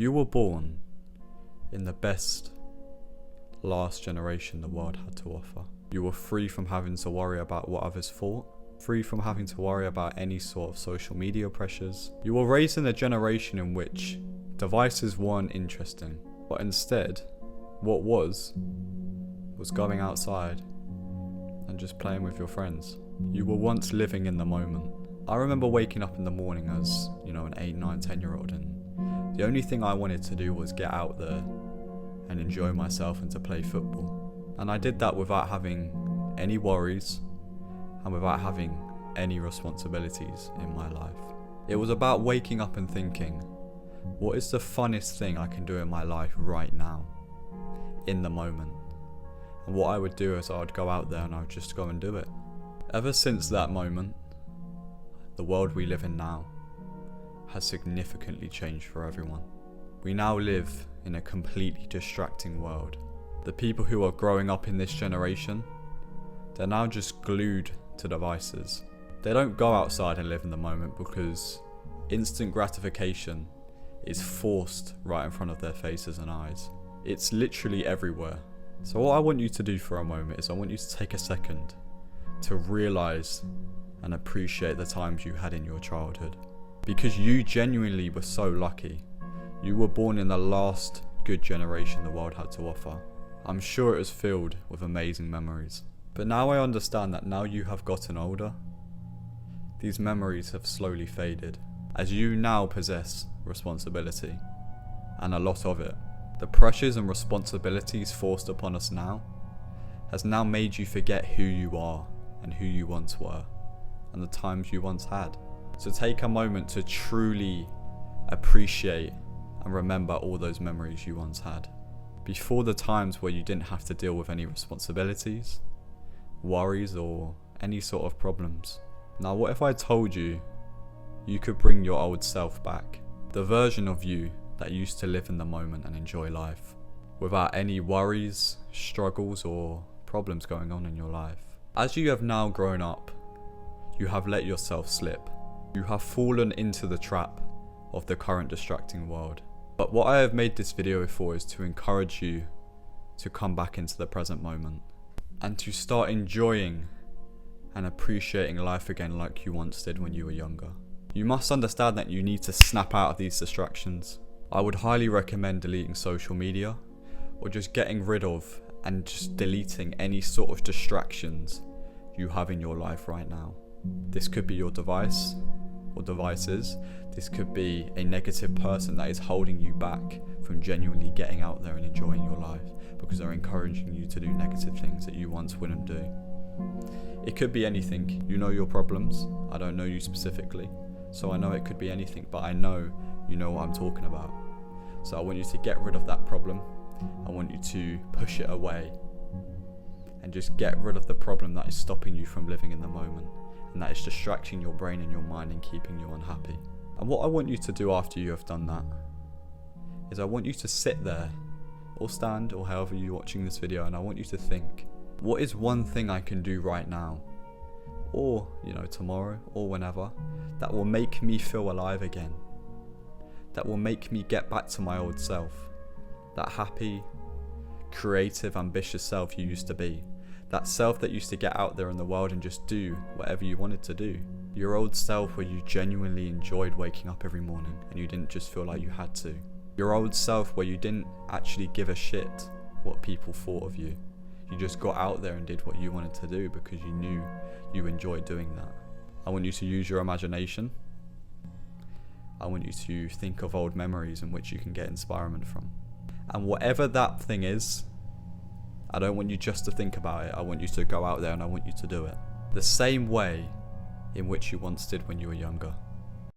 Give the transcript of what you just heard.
You were born in the best last generation the world had to offer. You were free from having to worry about what others thought, free from having to worry about any sort of social media pressures. You were raised in a generation in which devices weren't interesting, but instead, what was going outside and just playing with your friends. You were once living in the moment. I remember waking up in the morning as, an 8, 9, 10-year-old, and the only thing I wanted to do was get out there and enjoy myself and to play football. And I did that without having any worries and without having any responsibilities in my life. It was about waking up and thinking, what is the funnest thing I can do in my life right now, in the moment? And what I would do is I would go out there and I would just go and do it. Ever since that moment, the world we live in now has significantly changed for everyone. We now live in a completely distracting world. The people who are growing up in this generation, they're now just glued to devices. They don't go outside and live in the moment because instant gratification is forced right in front of their faces and eyes. It's literally everywhere. So what I want you to do for a moment is I want you to take a second to realize and appreciate the times you had in your childhood. Because you genuinely were so lucky. You were born in the last good generation the world had to offer. I'm sure it was filled with amazing memories. But now I understand that now you have gotten older, these memories have slowly faded. As you now possess responsibility, and a lot of it, the pressures and responsibilities forced upon us now has now made you forget who you are and who you once were, and the times you once had. So take a moment to truly appreciate and remember all those memories you once had. Before the times where you didn't have to deal with any responsibilities, worries, or any sort of problems. Now what if I told you you could bring your old self back? The version of you that used to live in the moment and enjoy life, without any worries, struggles, or problems going on in your life. As you have now grown up, you have let yourself slip. You have fallen into the trap of the current distracting world. But what I have made this video for is to encourage you to come back into the present moment and to start enjoying and appreciating life again like you once did when you were younger. You must understand that you need to snap out of these distractions. I would highly recommend deleting social media, or just getting rid of and just deleting any sort of distractions you have in your life right now. This could be your device or devices. This could be a negative person that is holding you back from genuinely getting out there and enjoying your life because they're encouraging you to do negative things that you once wouldn't do. It could be anything. You know your problems. I don't know you specifically, so I know it could be anything, but I know you know what I'm talking about. So I want you to get rid of that problem. I want you to push it away and just get rid of the problem that is stopping you from living in the moment, and that is distracting your brain and your mind and keeping you unhappy. And what I want you to do after you have done that is I want you to sit there or stand or however you're watching this video, and I want you to think, what is one thing I can do right now or tomorrow or whenever that will make me feel alive again, that will make me get back to my old self, that happy, creative, ambitious self you used to be, that self that used to get out there in the world and just do whatever you wanted to do. Your old self where you genuinely enjoyed waking up every morning and you didn't just feel like you had to. Your old self where you didn't actually give a shit what people thought of you. You just got out there and did what you wanted to do because you knew you enjoyed doing that. I want you to use your imagination. I want you to think of old memories in which you can get inspiration from. And whatever that thing is, I don't want you just to think about it. I want you to go out there and I want you to do it. The same way in which you once did when you were younger.